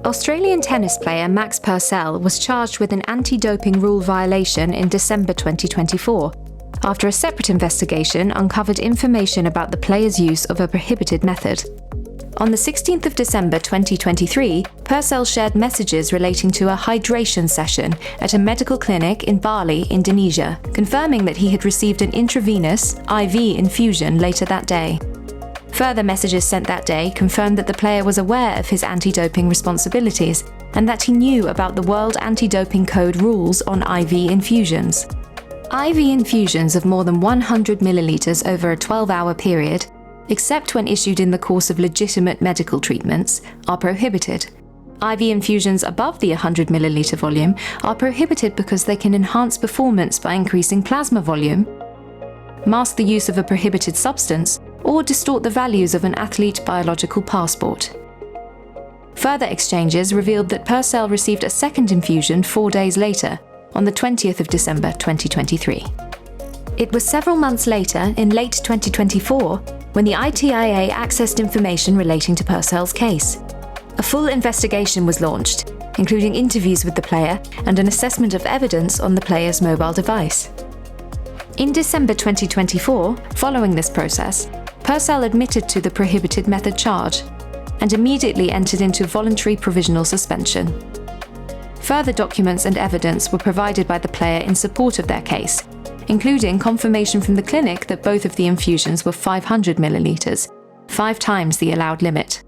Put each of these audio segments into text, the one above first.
Australian tennis player Max Purcell was charged with an anti-doping rule violation in December 2024, after a separate investigation uncovered information about the player's use of a prohibited method. On the 16th of December 2023, Purcell shared messages relating to a hydration session at a medical clinic in Bali, Indonesia, confirming that he had received an intravenous IV infusion later that day. Further messages sent that day confirmed that the player was aware of his anti-doping responsibilities and that he knew about the World Anti-Doping Code rules on IV infusions. IV infusions of more than 100 milliliters over a 12-hour period, except when issued in the course of legitimate medical treatments, are prohibited. IV infusions above the 100 milliliter volume are prohibited because they can enhance performance by increasing plasma volume, mask the use of a prohibited substance, or distort the values of an athlete biological passport. Further exchanges revealed that Purcell received a second infusion 4 days later, on the 20th of December 2023. It was several months later, in late 2024, when the ITIA accessed information relating to Purcell's case. A full investigation was launched, including interviews with the player and an assessment of evidence on the player's mobile device. In December 2024, following this process, Purcell admitted to the prohibited method charge and immediately entered into voluntary provisional suspension. Further documents and evidence were provided by the player in support of their case, including confirmation from the clinic that both of the infusions were 500 milliliters, 5 times the allowed limit.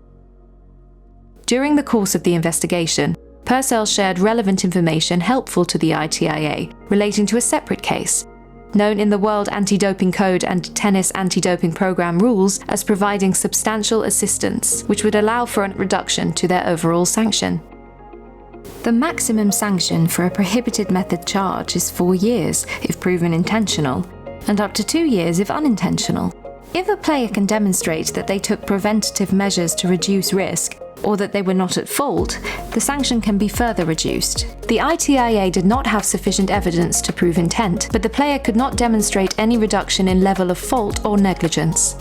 During the course of the investigation, Purcell shared relevant information helpful to the ITIA relating to a separate case, known in the World Anti-Doping Code and Tennis Anti-Doping Program rules as providing substantial assistance, which would allow for a reduction to their overall sanction. The maximum sanction for a prohibited method charge is 4 years if proven intentional, and up to 2 years if unintentional. If a player can demonstrate that they took preventative measures to reduce risk, or that they were not at fault, the sanction can be further reduced. The ITIA did not have sufficient evidence to prove intent, but the player could not demonstrate any reduction in level of fault or negligence.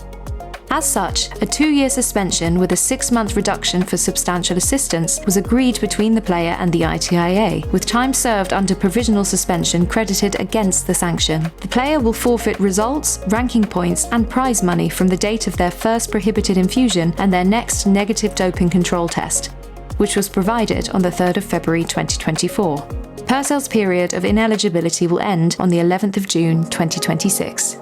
As such, a 2-year suspension with a 6-month reduction for substantial assistance was agreed between the player and the ITIA, with time served under provisional suspension credited against the sanction. The player will forfeit results, ranking points, and prize money from the date of their first prohibited infusion and their next negative doping control test, which was provided on the 3rd of February 2024. Purcell's period of ineligibility will end on the 11th of June 2026.